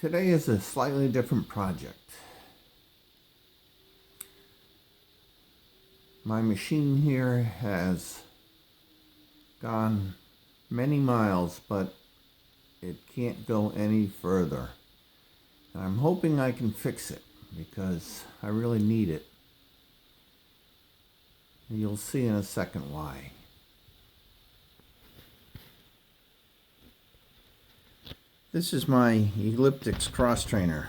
Today is a slightly different project. My machine here has gone many miles, but it can't go any further. And I'm hoping I can fix it because I really need it. And you'll see in a second why. This is my elliptics Crosstrainer,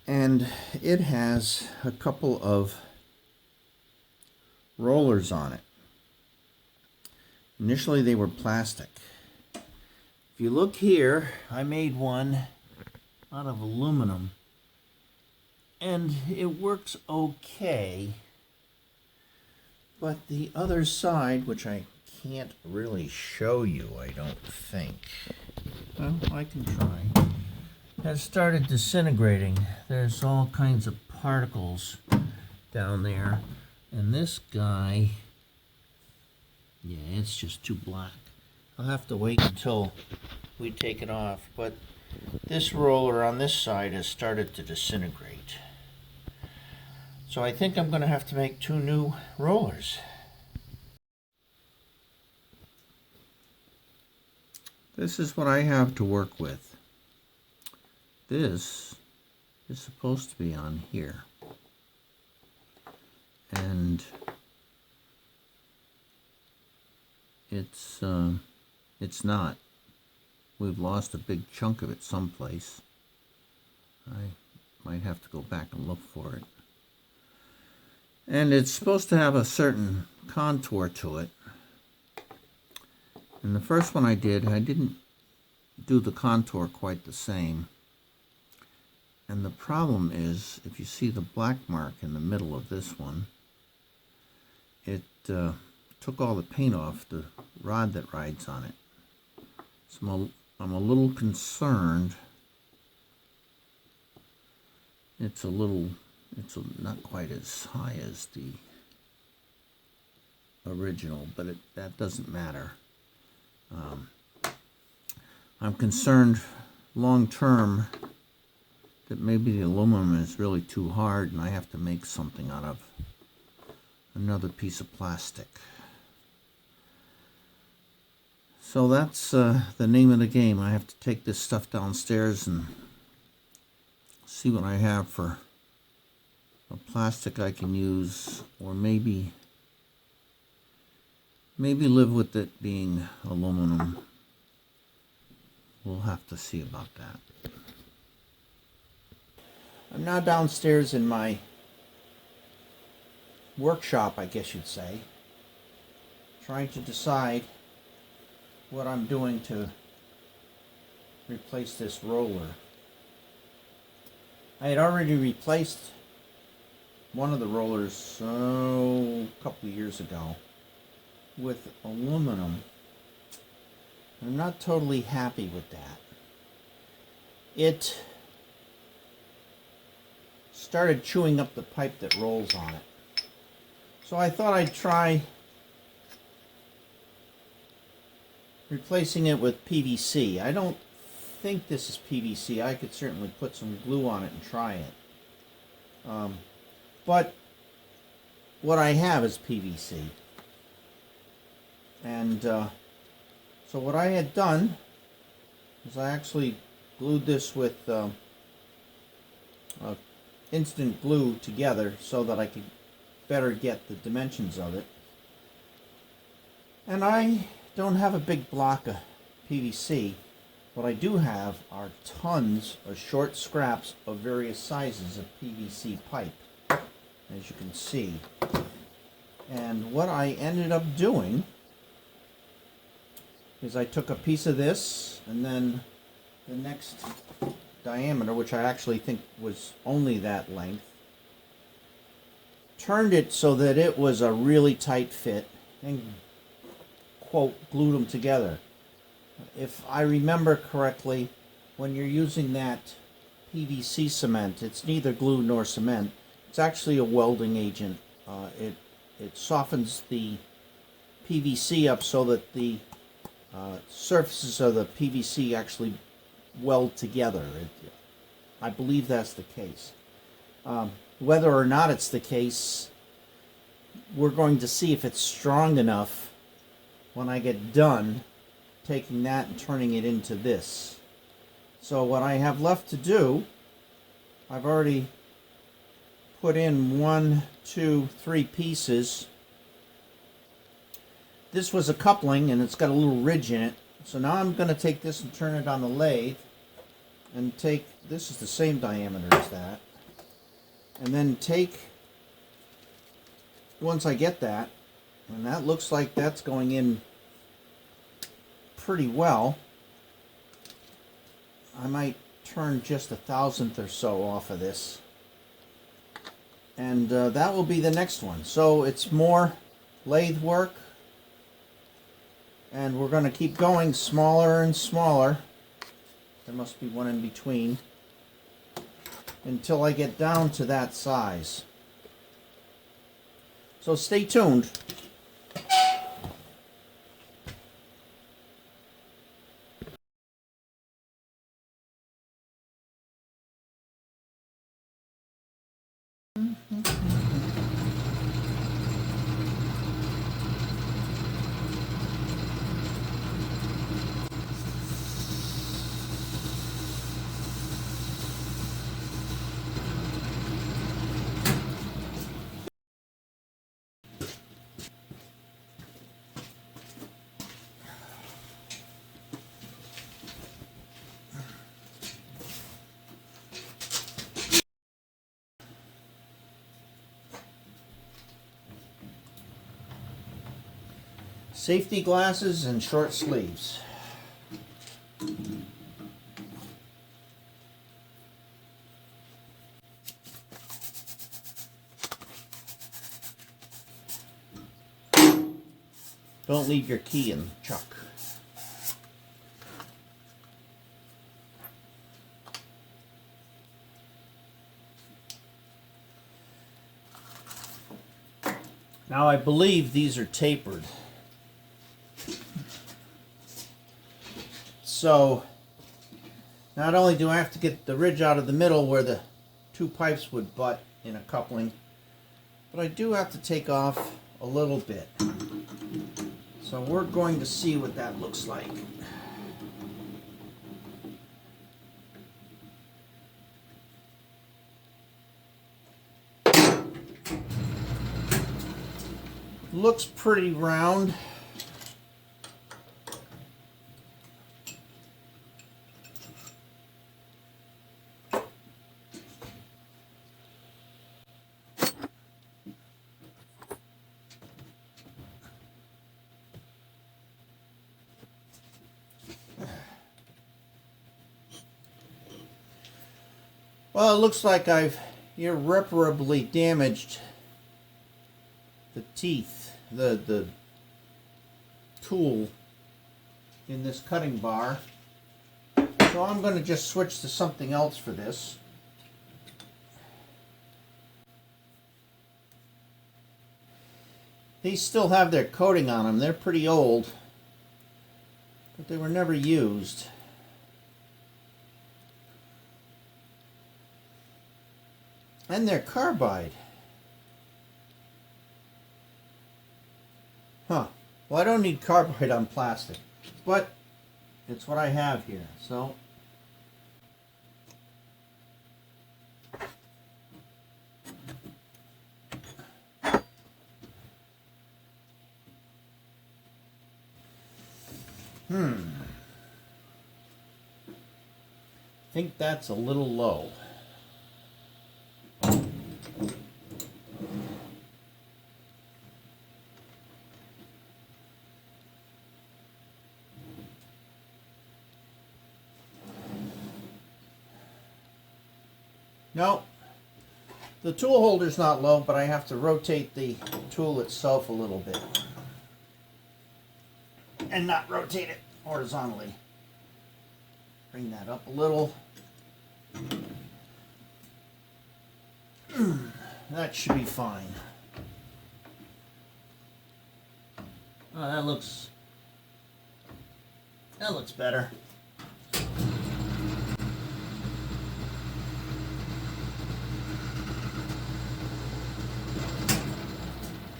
and it has a couple of rollers on it. Initially they were plastic. If you look here, I made one out of aluminum, and it works okay, but the other side, which I can't really show you, I don't think. Well, I can try. Has started disintegrating. There's all kinds of particles down there. And this guy, yeah, it's just too black. I'll have to wait until we take it off. But this roller on this side has started to disintegrate. So I think I'm going to have to make 2 new rollers. This is what I have to work with. This is supposed to be on here. And it's not. We've lost a big chunk of it someplace. I might have to go back and look for it. And it's supposed to have a certain contour to it. And the first one I didn't do the contour quite the same. And the problem is, if you see the black mark in the middle of this one, it took all the paint off the rod that rides on it. So I'm a little concerned. It's not quite as high as the original, but that doesn't matter. I'm concerned long term that maybe the aluminum is really too hard and I have to make something out of another piece of plastic. So that's the name of the game. I have to take this stuff downstairs and see what I have for a plastic I can use, or maybe live with it being aluminum. We'll have to see about that. I'm now downstairs in my workshop, I guess you'd say, trying to decide what I'm doing to replace this roller. I had already replaced one of the rollers a couple of years ago with aluminum. I'm not totally happy with that. It started chewing up the pipe that rolls on it. So I thought I'd try replacing it with PVC. I don't think this is PVC. I could certainly put some glue on it and try it. But what I have is PVC. And so what I had done is I actually glued this with instant glue together so that I could better get the dimensions of it. And I don't have a big block of PVC. What I do have are tons of short scraps of various sizes of PVC pipe, as you can see. And what I ended up doing is I took a piece of this, and then the next diameter, which I actually think was only that length, turned it so that it was a really tight fit, and quote, glued them together. If I remember correctly, when you're using that PVC cement, it's neither glue nor cement. It's actually a welding agent. It softens the PVC up so that the surfaces of the PVC actually weld together. I believe that's the case. Whether or not it's the case, we're going to see if it's strong enough when I get done taking that and turning it into this. So what I have left to do, I've already put in 1, 2, 3 pieces. This was a coupling and it's got a little ridge in it. So now I'm going to take this and turn it on the lathe and take, this is the same diameter as that, and then take, once I get that, and that looks like that's going in pretty well, I might turn just 1/1000th or so off of this, and that will be the next one. So it's more lathe work, and we're going to keep going smaller and smaller. There must be one in between until I get down to that size. So stay tuned. Safety glasses and short sleeves. Don't leave your key in the chuck. Now I believe these are tapered. So not only do I have to get the ridge out of the middle where the two pipes would butt in a coupling, but I do have to take off a little bit. So we're going to see what that looks like. Looks pretty round. Well, it looks like I've irreparably damaged the teeth, the tool in this cutting bar. So I'm going to just switch to something else for this. These still have their coating on them. They're pretty old, but they were never used. And they're carbide. Huh. Well, I don't need carbide on plastic, but it's what I have here. So I think that's a little low. No, the tool holder's not low, but I have to rotate the tool itself a little bit and not rotate it horizontally. Bring that up a little. That should be fine. Oh, that looks That looks better.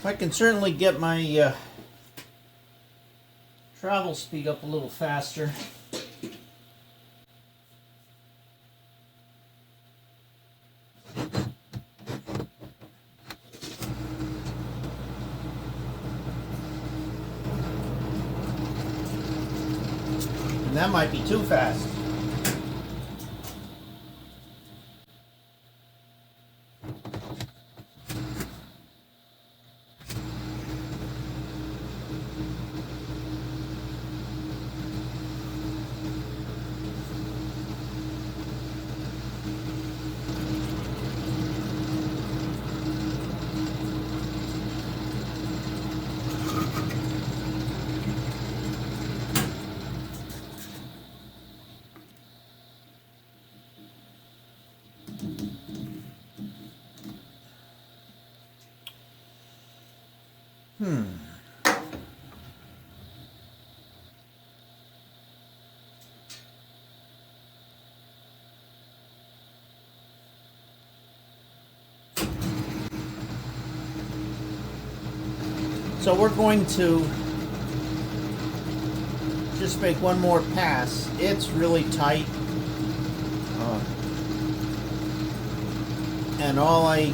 I can certainly get my travel speed up a little faster. And that might be too fast. So we're going to just make one more pass. It's really tight. And all I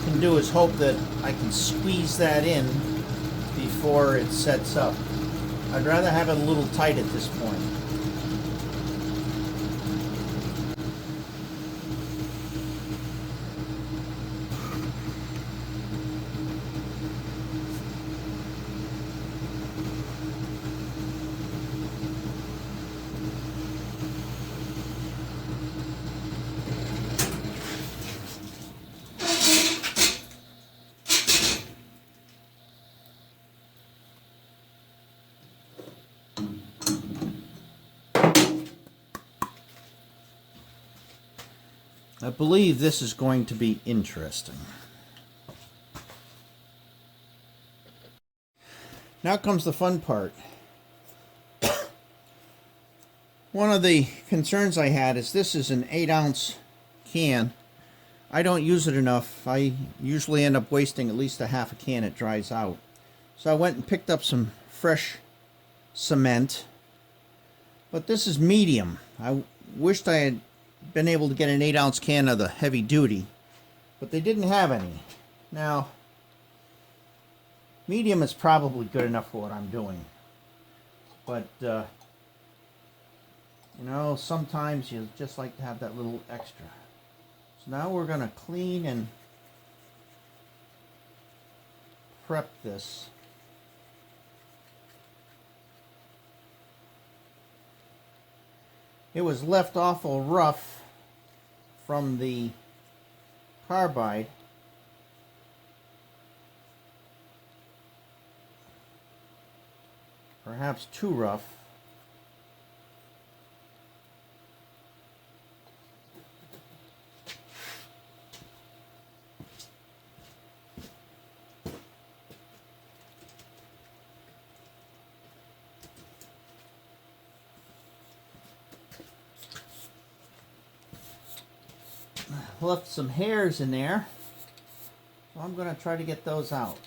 can do is hope that I can squeeze that in before it sets up. I'd rather have it a little tight at this point. I believe this is going to be interesting. Now comes the fun part. One of the concerns I had is this is an 8-ounce can. I don't use it enough. I usually end up wasting at least a half a can. It dries out. So I went and picked up some fresh cement. But this is medium. I wished I had been able to get an 8-ounce can of the heavy duty, but they didn't have any. Now, medium is probably good enough for what I'm doing, but you know, sometimes you just like to have that little extra. So now we're going to clean and prep this. It was left awful rough from the carbide. Perhaps too rough. Left some hairs in there, so I'm going to try to get those out.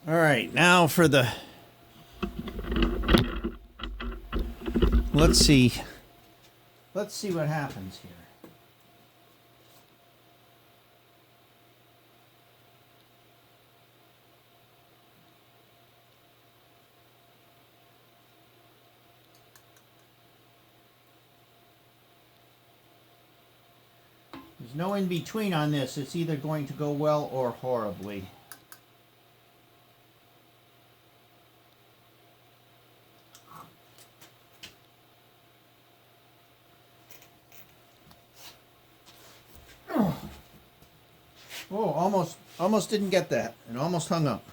All right, now for the, let's see what happens here. There's no in between on this. It's either going to go well or horribly. Oh, almost didn't get that. It almost hung up.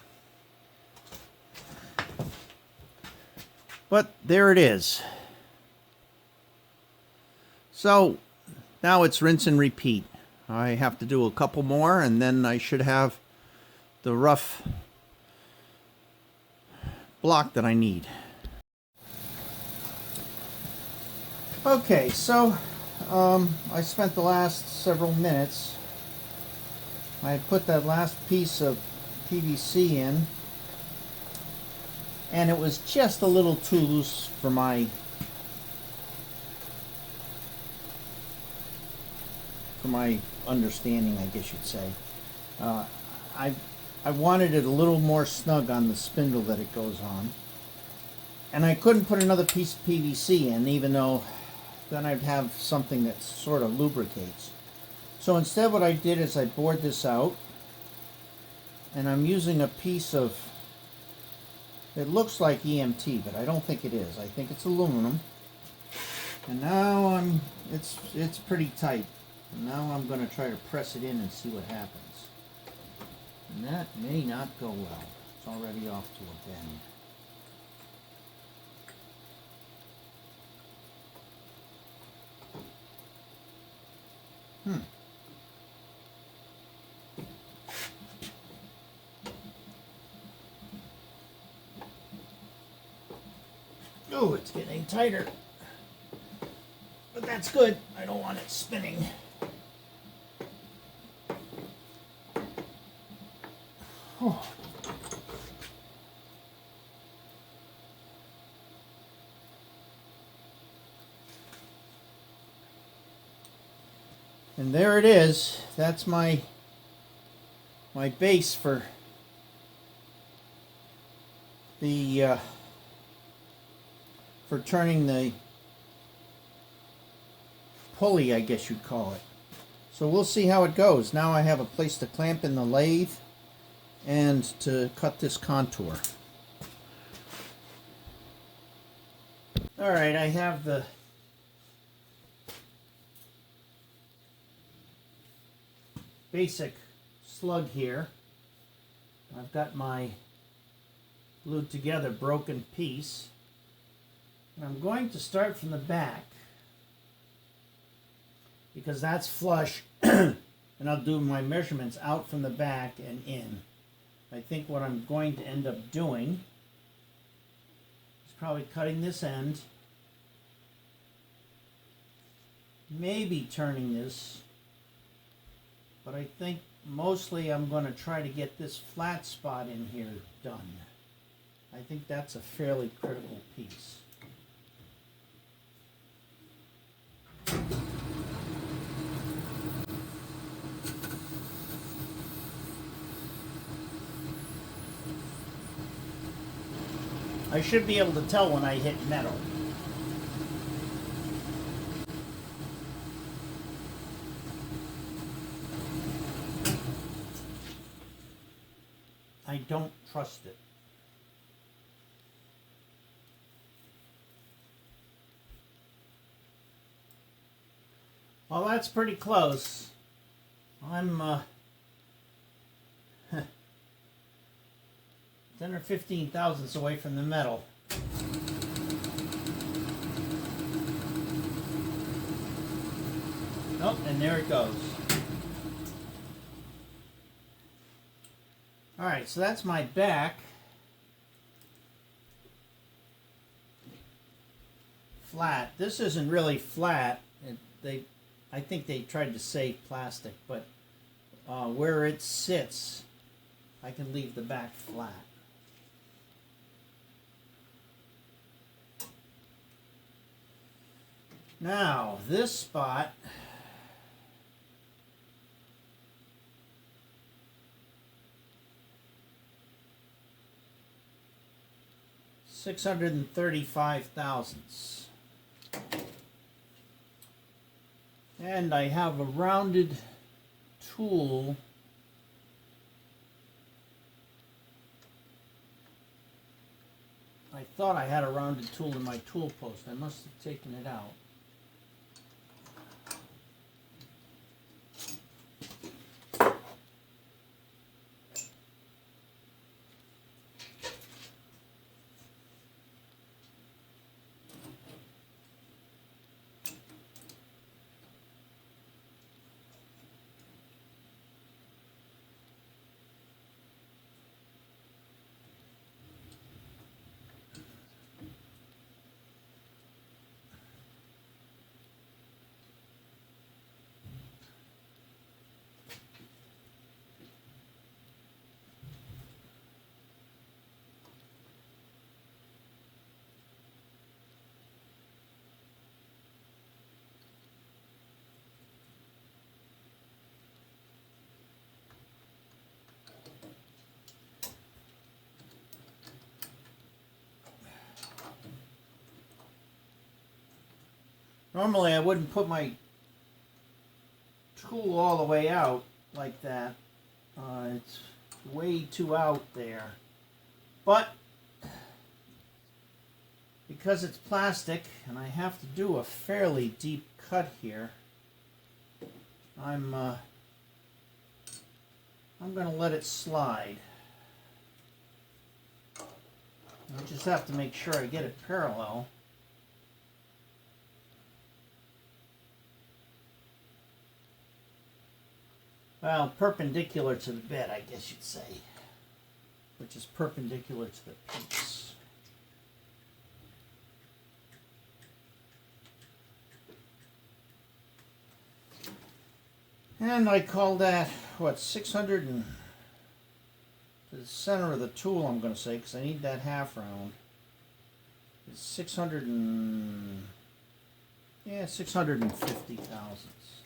But there it is. So now it's rinse and repeat. I have to do a couple more and then I should have the rough block that I need. Okay, so I spent the last several minutes. I had put that last piece of PVC in, and it was just a little too loose for my understanding, I guess you'd say. I wanted it a little more snug on the spindle that it goes on, and I couldn't put another piece of PVC in, even though then I'd have something that sort of lubricates. So instead what I did is I bored this out, and I'm using a piece of, it looks like EMT, but I don't think it is. I think it's aluminum. And now it's pretty tight. And now I'm going to try to press it in and see what happens. And that may not go well. It's already off to a bend. Oh, it's getting tighter. But that's good. I don't want it spinning. Oh. And there it is. That's my base for the for turning the pulley, I guess you'd call it. So we'll see how it goes. Now I have a place to clamp in the lathe and to cut this contour. Alright, I have the basic slug here. I've got my glued together broken piece. And I'm going to start from the back because that's flush, and I'll do my measurements out from the back and in. I think what I'm going to end up doing is probably cutting this end, maybe turning this, but I think mostly I'm going to try to get this flat spot in here done. I think that's a fairly critical piece. I should be able to tell when I hit metal. I don't trust it. Well, that's pretty close. I'm 10 or 15 thousandths away from the metal. Nope, and there it goes. Alright, so that's my back. Flat. This isn't really flat. I think they tried to save plastic, but where it sits, I can leave the back flat. Now, this spot, $635 thousandths. And I have a rounded tool. I thought I had a rounded tool in my tool post. I must have taken it out. Normally I wouldn't put my tool all the way out like that. It's way too out there. But because it's plastic and I have to do a fairly deep cut here, I'm going to let it slide. I just have to make sure I get it parallel. Well, perpendicular to the bed, I guess you'd say, which is perpendicular to the piece. And I call that, what, 600 and, to the center of the tool, I'm going to say, because I need that half round. It's 600 and, yeah, 650 thousandths.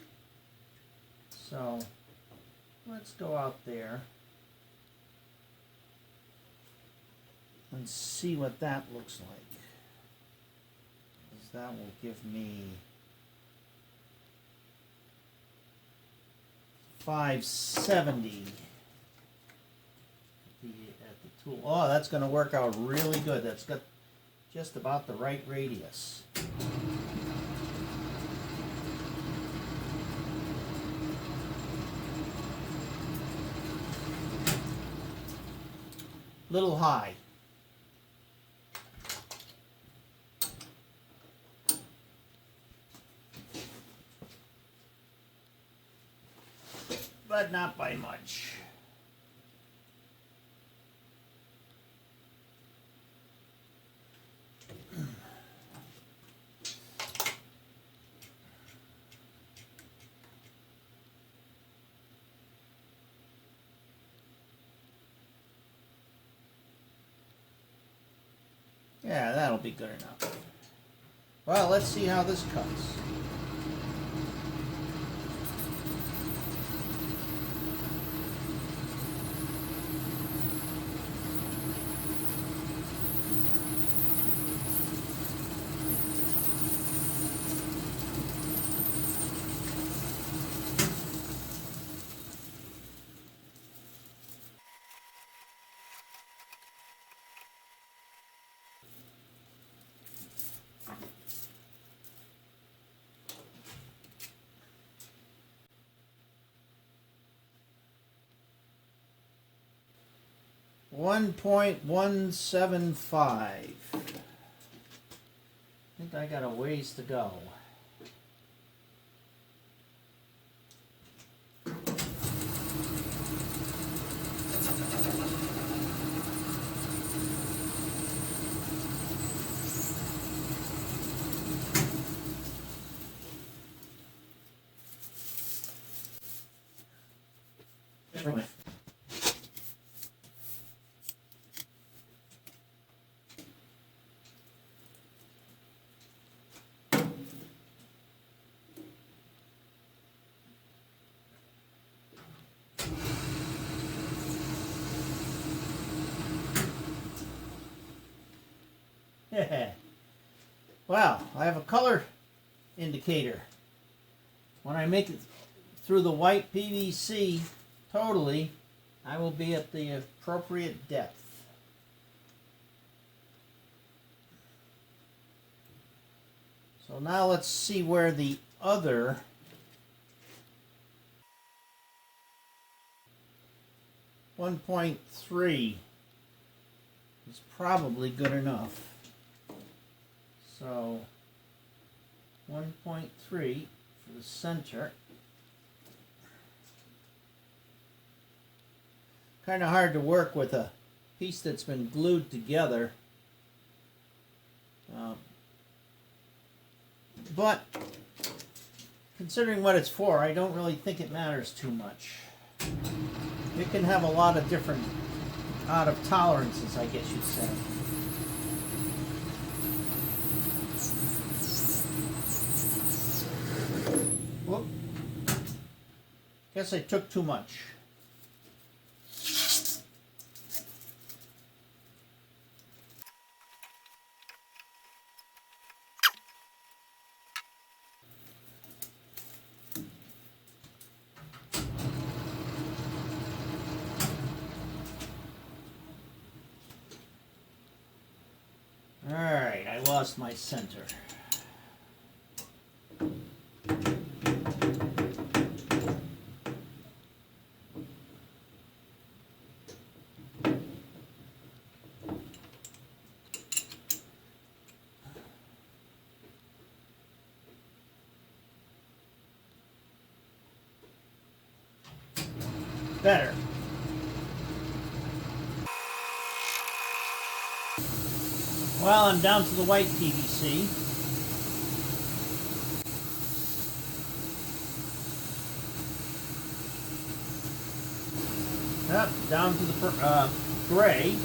So let's go out there and see what that looks like. Because that will give me 570 at the tool. Oh, that's going to work out really good. That's got just about the right radius. Little high. But not by much. Yeah, that'll be good enough. Well, let's see how this cuts. .175. I think I got a ways to go. Well, I have a color indicator. When I make it through the white PVC totally, I will be at the appropriate depth. So now let's see where the other .3 is probably good enough. So 1.3 for the center. Kind of hard to work with a piece that's been glued together. But considering what it's for, I don't really think it matters too much. It can have a lot of different out of tolerances, I guess you'd say. Whoop. Guess I took too much. adjust my center. Better. Well, I'm down to the white PVC. Yep, down to the gray.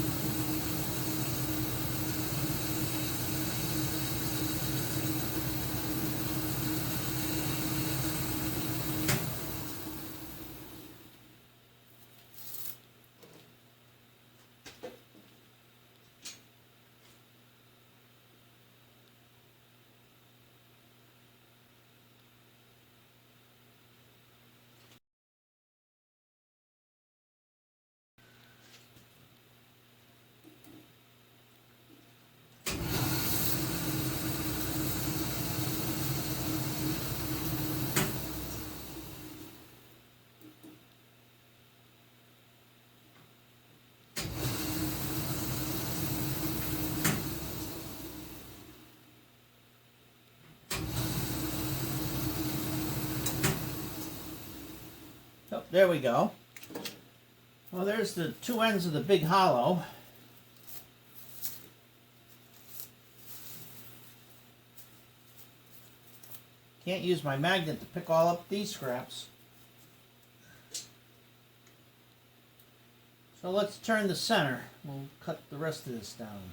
Oh, there we go. Well, there's the two ends of the big hollow. Can't use my magnet to pick all up these scraps. So let's turn the center. We'll cut the rest of this down.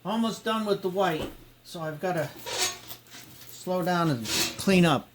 Almost done with the white, so I've got to slow down and clean up.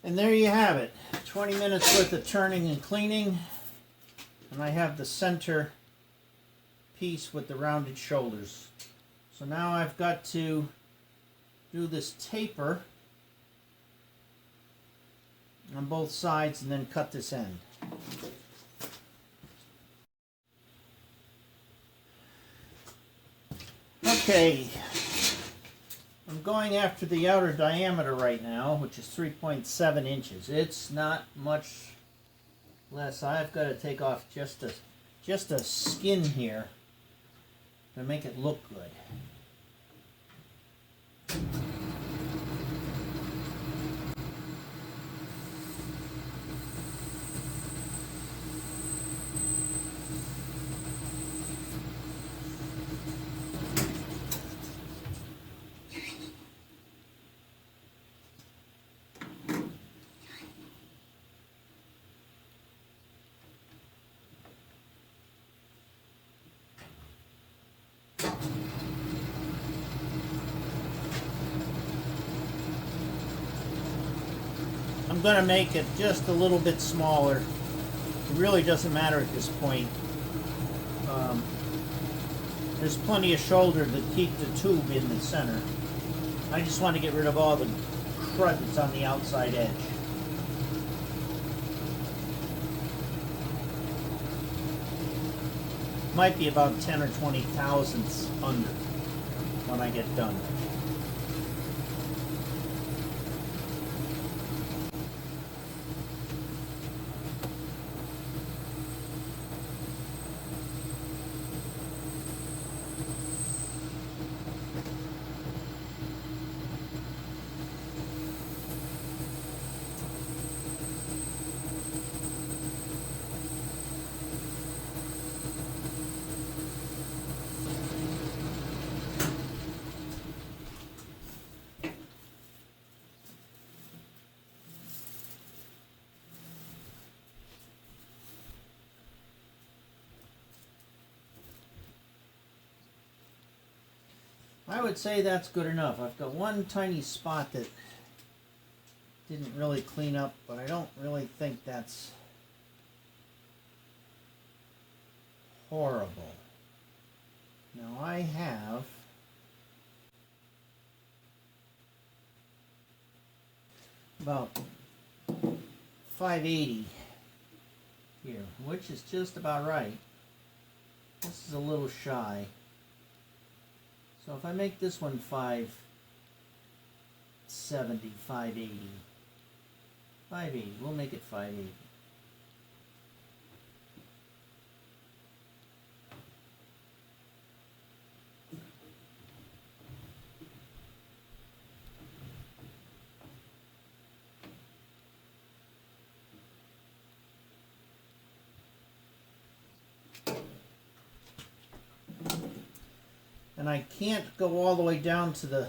And there you have it, 20 minutes worth of turning and cleaning, and I have the center piece with the rounded shoulders. So now I've got to do this taper on both sides and then cut this end. Okay. I'm going after the outer diameter right now, which is 3.7 inches. It's not much less. I've got to take off just a skin here to make it look good. I'm going to make it just a little bit smaller. It really doesn't matter at this point. There's plenty of shoulder to keep the tube in the center. I just want to get rid of all the crud that's on the outside edge. Might be about 10 or 20 thousandths under when I get done. I would say that's good enough. I've got one tiny spot that didn't really clean up, but I don't really think that's horrible. Now I have about 580 here, which is just about right. This is a little shy. So if I make this one 570, 580, we'll make it 580. And I can't go all the way down to the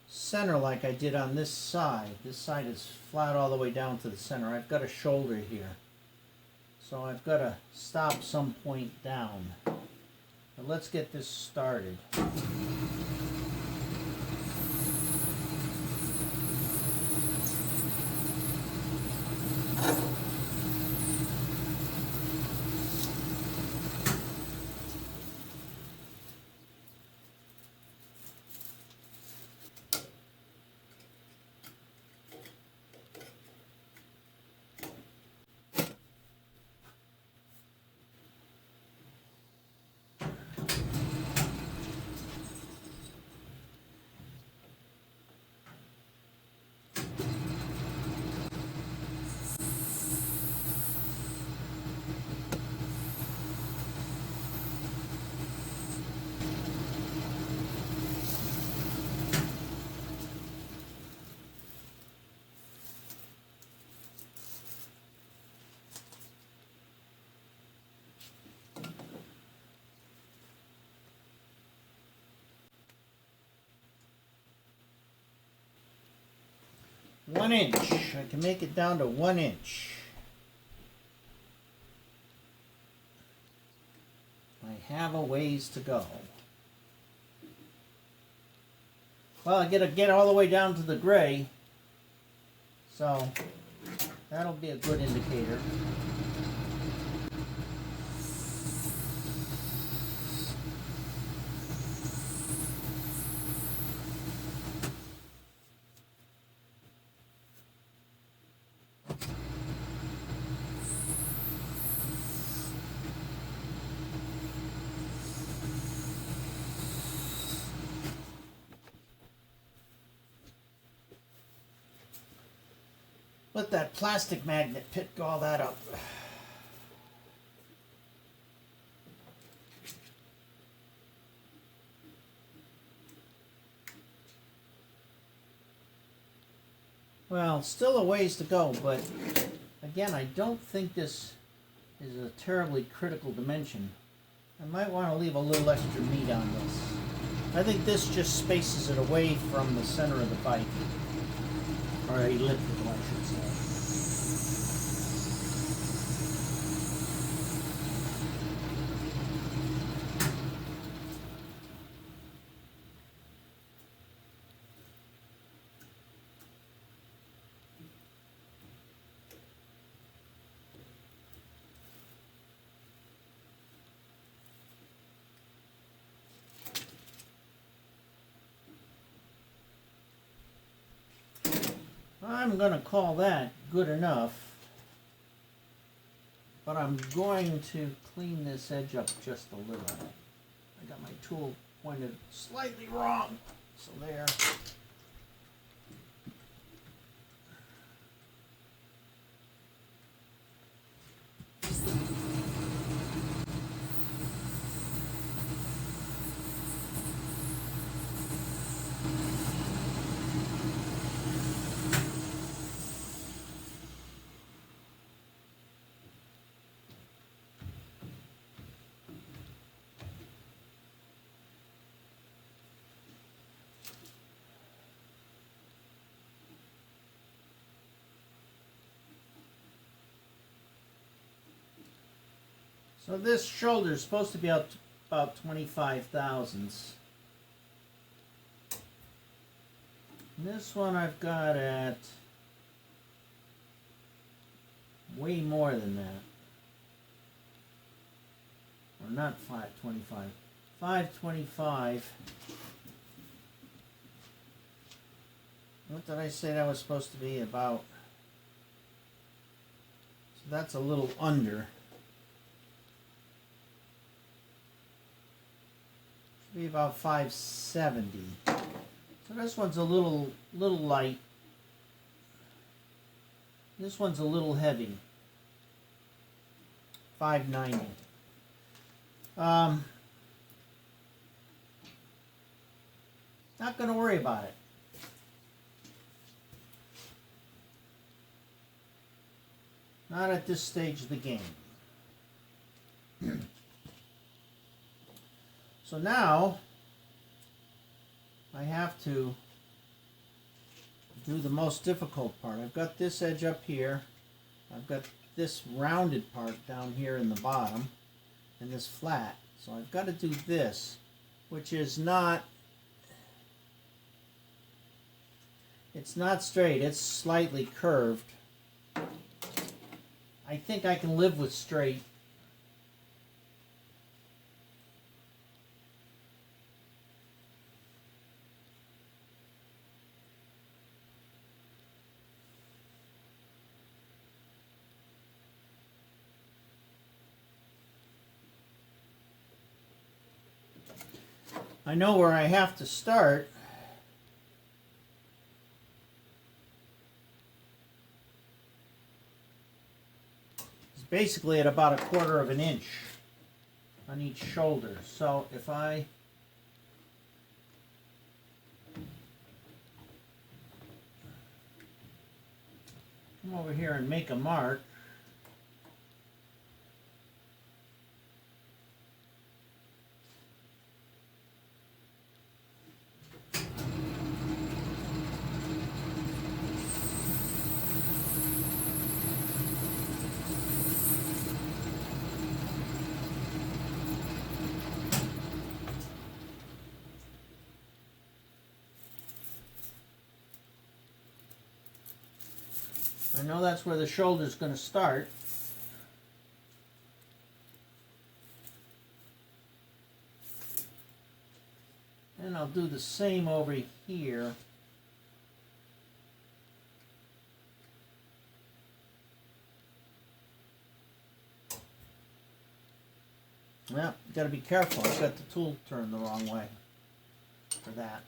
center like I did on this side. This side is flat all the way down to the center. I've got a shoulder here. So I've got to stop some point down. But let's get this started. One inch. I can make it down to 1 inch. I have a ways to go. Well, I gotta get all the way down to the gray, so that'll be a good indicator. Let that plastic magnet pick all that up. Well, still a ways to go, but again, I don't think this is a terribly critical dimension. I might want to leave a little extra meat on this. I think this just spaces it away from the center of the bike. Or elliptical, I should say. I'm going to call that good enough. But I'm going to clean this edge up just a little. I got my tool pointed slightly wrong. So there. So this shoulder is supposed to be out about 25 thousandths. This one I've got at way more than that. Or not 525. 525. What did I say that was supposed to be about? So that's a little under. Should be about 570. So this one's a little light. This one's a little heavy. 590. Not going to worry about it. Not at this stage of the game. So now I have to do the most difficult part. I've got this edge up here. I've got this rounded part down here in the bottom and this flat. So I've got to do this, which is not, it's not straight, it's slightly curved. I think I can live with straight. I know where I have to start. It's basically at about 1/4 of an inch on each shoulder. So if I come over here and make a mark, I know that's where the shoulder's going to start. And I'll do the same over here. Well, you got to be careful. I've got the tool turned the wrong way for that.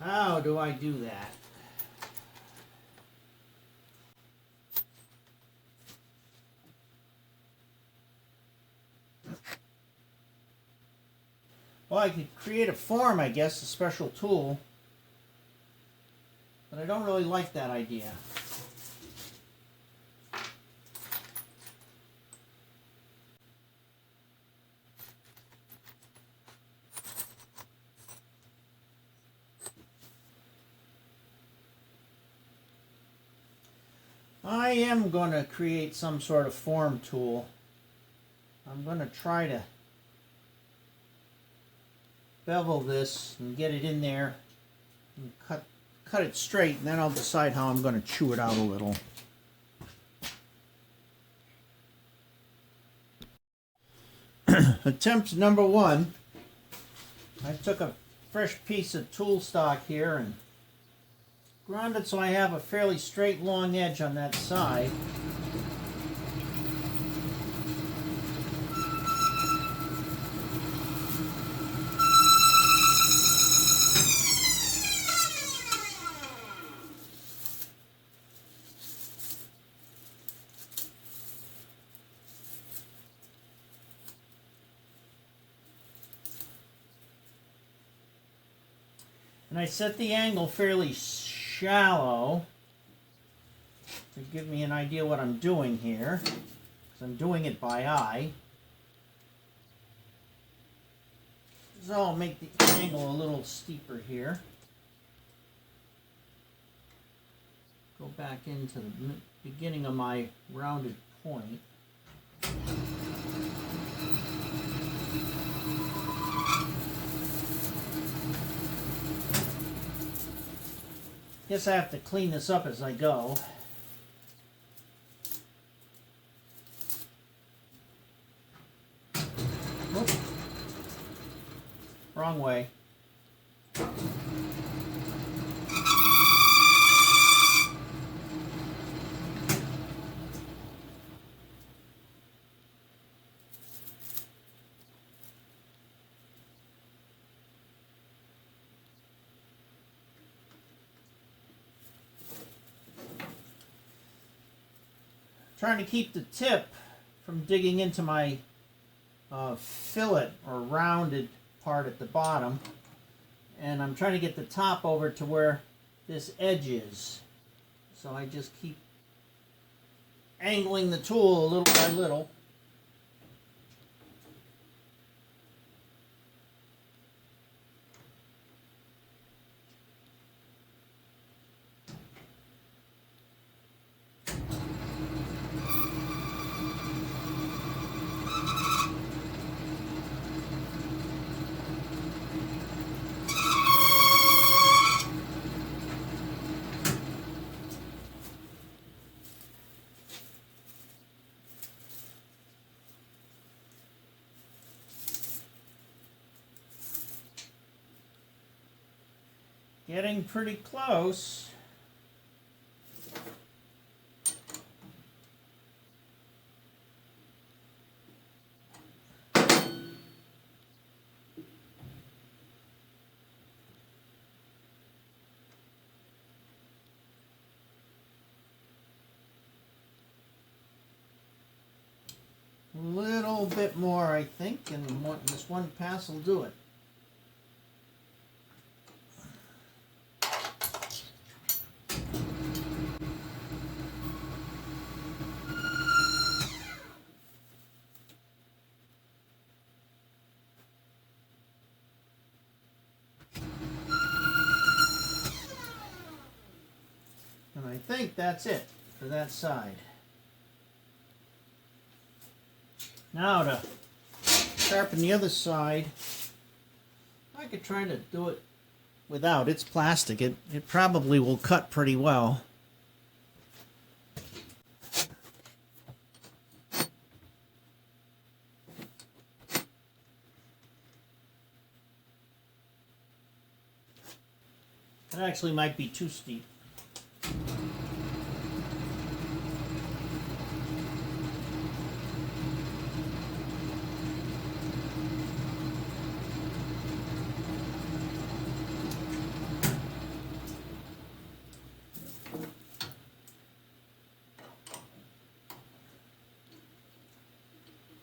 How do I do that? Well, I could create a form, I guess, a special tool, but I don't really like that idea. I am going to create some sort of form tool. I'm going to try to bevel this and get it in there and cut it straight, and then I'll decide how I'm going to chew it out a little. Attempt number 1. I took a fresh piece of tool stock here and ground it so I have a fairly straight long edge on that side. And I set the angle fairly shallow to give me an idea what I'm doing here, because I'm doing it by eye. So I'll make the angle a little steeper here. Go back into the beginning of my rounded point. Guess I have to clean this up as I go. Oops. Wrong way. Trying to keep the tip from digging into my fillet or rounded part at the bottom, and I'm trying to get the top over to where this edge is. So I just keep angling the tool a little by little. Getting pretty close. A little bit more, I think, and this one pass will do it. And I think that's it for that side. Now to sharpen the other side, I could try to do it without. It's plastic. It probably will cut pretty well. It actually might be too steep.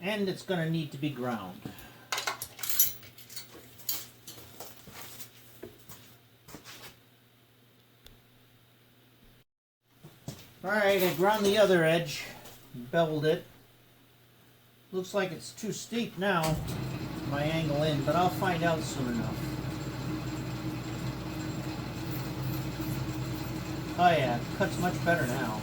And it's going to need to be ground. Alright, I ground the other edge, beveled it. Looks like it's too steep now, my angle in, but I'll find out soon enough. Oh yeah, it cuts much better now.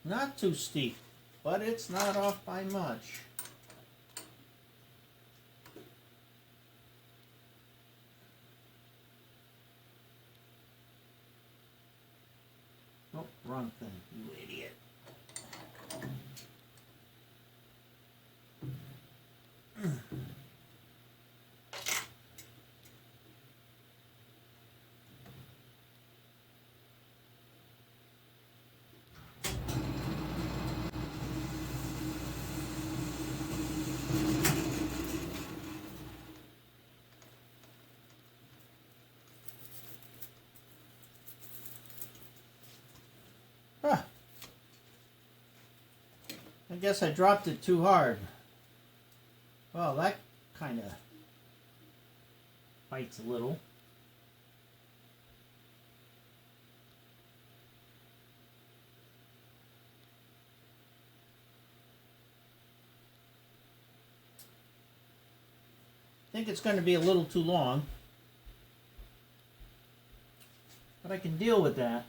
Not too steep, but it's not off by much. Oh, wrong thing, you idiot. Huh. I guess I dropped it too hard. Well, that kind of bites a little. I think it's going to be a little too long, but I can deal with that.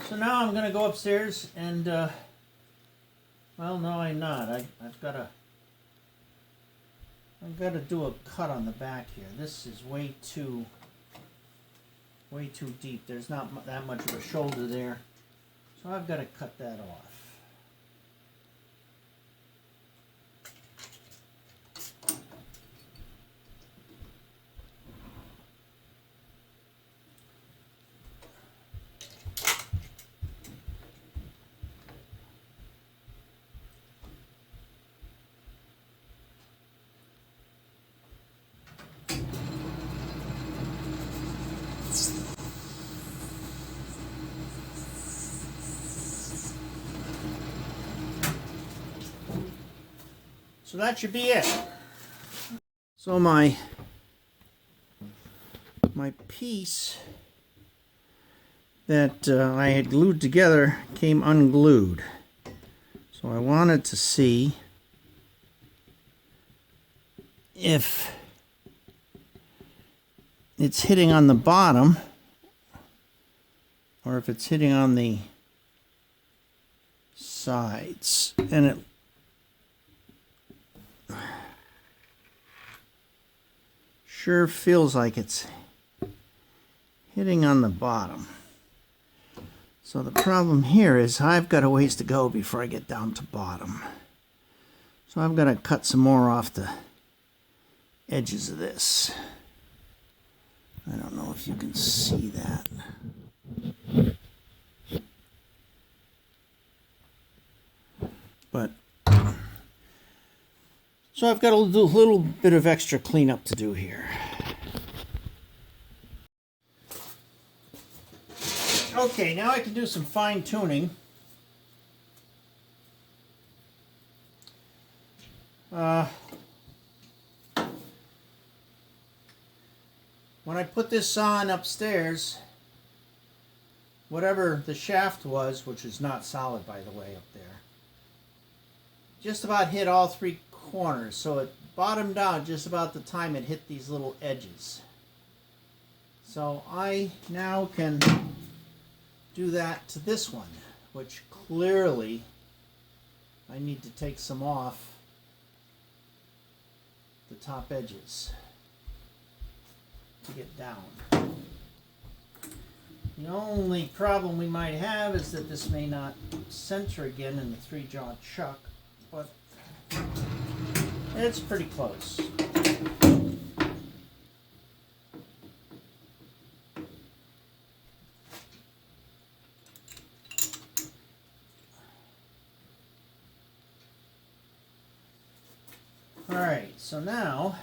So now I'm going to go upstairs and, well, no, I'm not. I've got to do a cut on the back here. This is way too deep. There's not that much of a shoulder there. So I've got to cut that off. So that should be it. So my piece that I had glued together came unglued. So I wanted to see if it's hitting on the bottom or if it's hitting on the sides. And it sure feels like it's hitting on the bottom. So the problem here is I've got a ways to go before I get down to bottom. So I've got to cut some more off the edges of this. I don't know if you can see that. But so I've got a little bit of extra cleanup to do here. Okay, now I can do some fine tuning. When I put this on upstairs, whatever the shaft was, which is not solid by the way up there, just about hit all three corners, so it bottomed out just about the time it hit these little edges. So I now can do that to this one, which clearly I need to take some off the top edges to get down. The only problem we might have is that this may not center again in the three-jaw chuck, but it's pretty close. All right, so now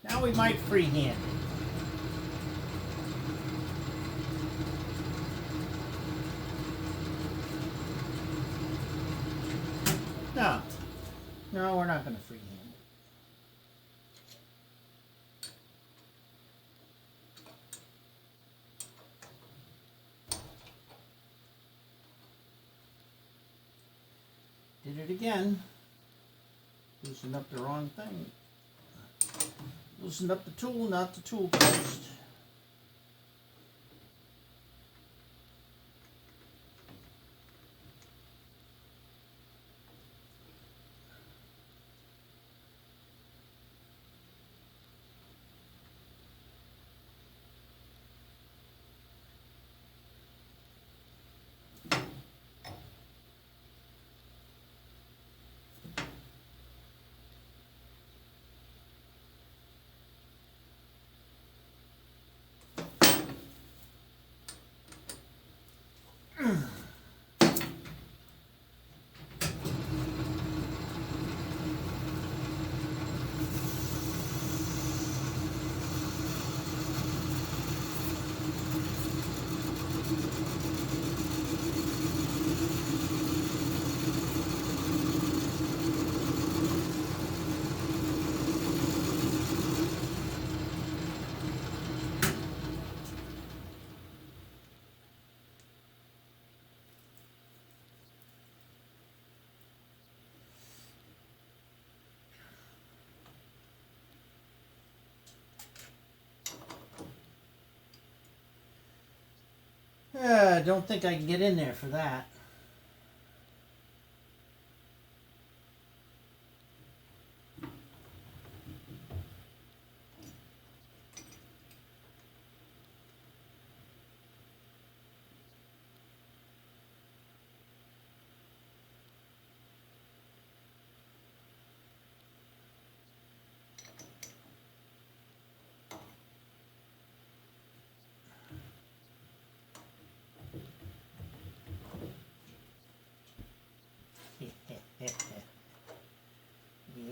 now we might freehand it. No, we're not going to freehand it. Did it again. Loosened up the wrong thing. Loosened up the tool, not the tool post. I don't think I can get in there for that.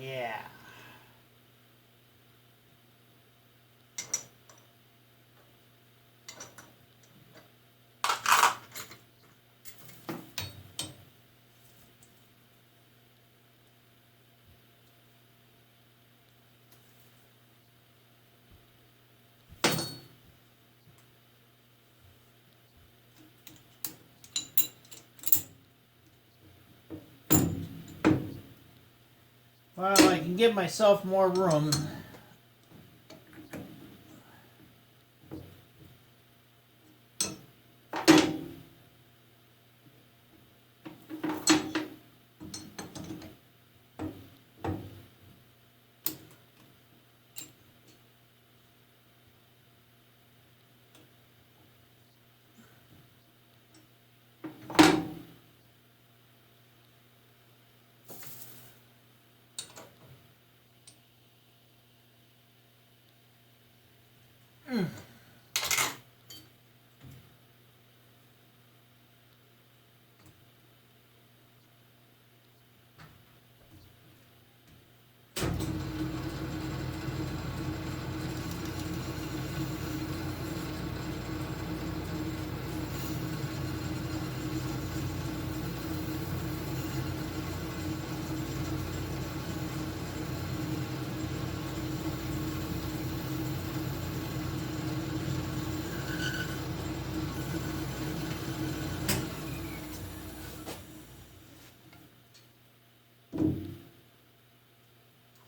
Yeah. Well, I can give myself more room.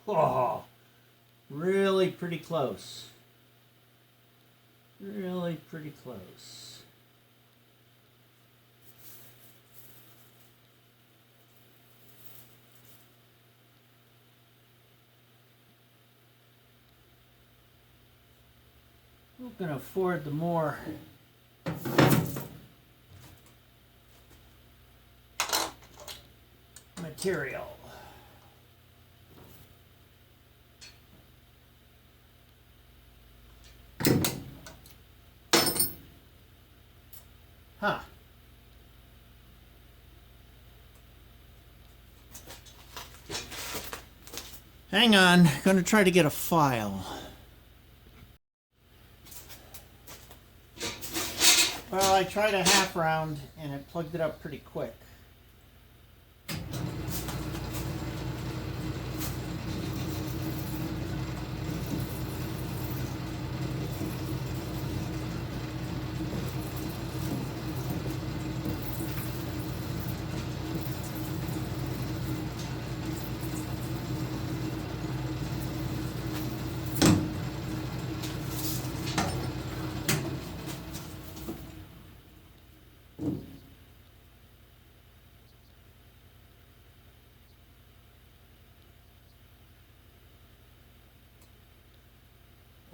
Oh, really pretty close. Really pretty close. Who can afford the more material? Huh. Hang on, going to try to get a file. Well, I tried a half round and it plugged it up pretty quick.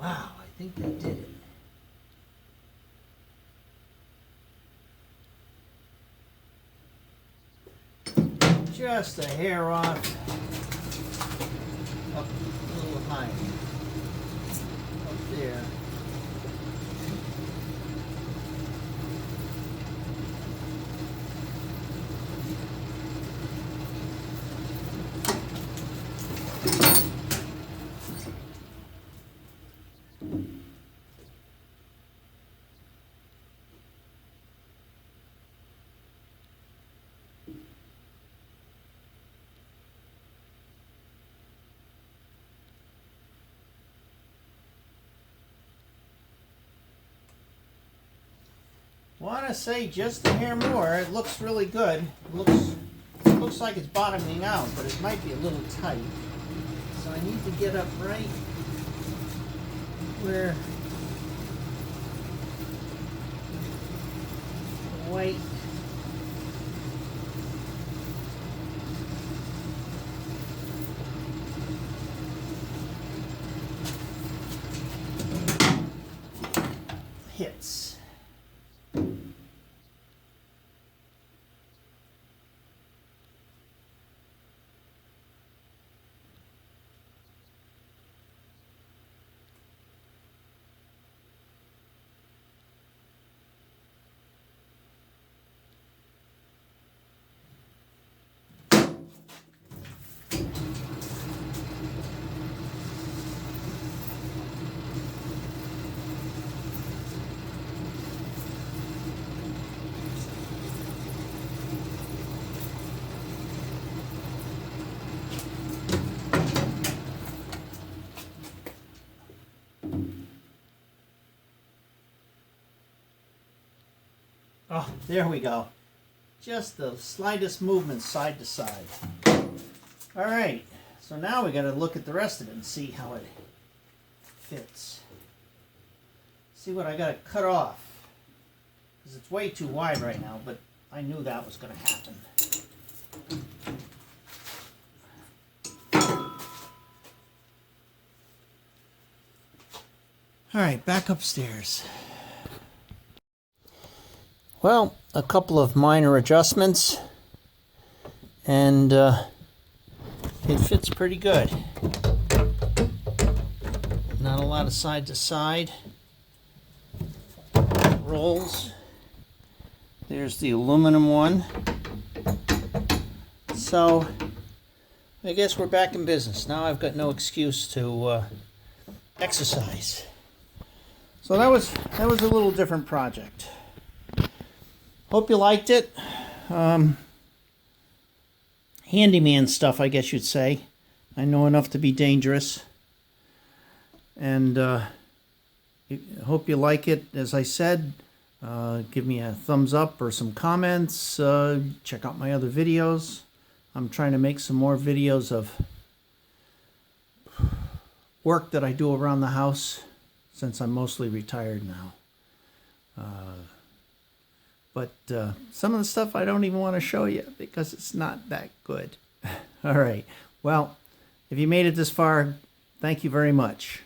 Wow, I think that did it. Just a hair off, up a little high, up there. Want to say just a hair more. It looks really good. It looks like it's bottoming out, but it might be a little tight. So I need to get up right where the white hits. Oh, there we go. Just the slightest movement side to side. All right, so now we got to look at the rest of it and see how it fits. See what I got to cut off, because it's way too wide right now, but I knew that was going to happen. All right, back upstairs. Well, a couple of minor adjustments, and it fits pretty good. Not a lot of side to side rolls. There's the aluminum one. So I guess we're back in business. Now I've got no excuse to exercise. So that was a little different project. Hope you liked it. Handyman stuff, I guess you'd say. I know enough to be dangerous. And hope you like it. As I said, give me a thumbs up or some comments. Check out my other videos. I'm trying to make some more videos of work that I do around the house, since I'm mostly retired now. But some of the stuff I don't even want to show you because it's not that good. All right. Well, if you made it this far, thank you very much.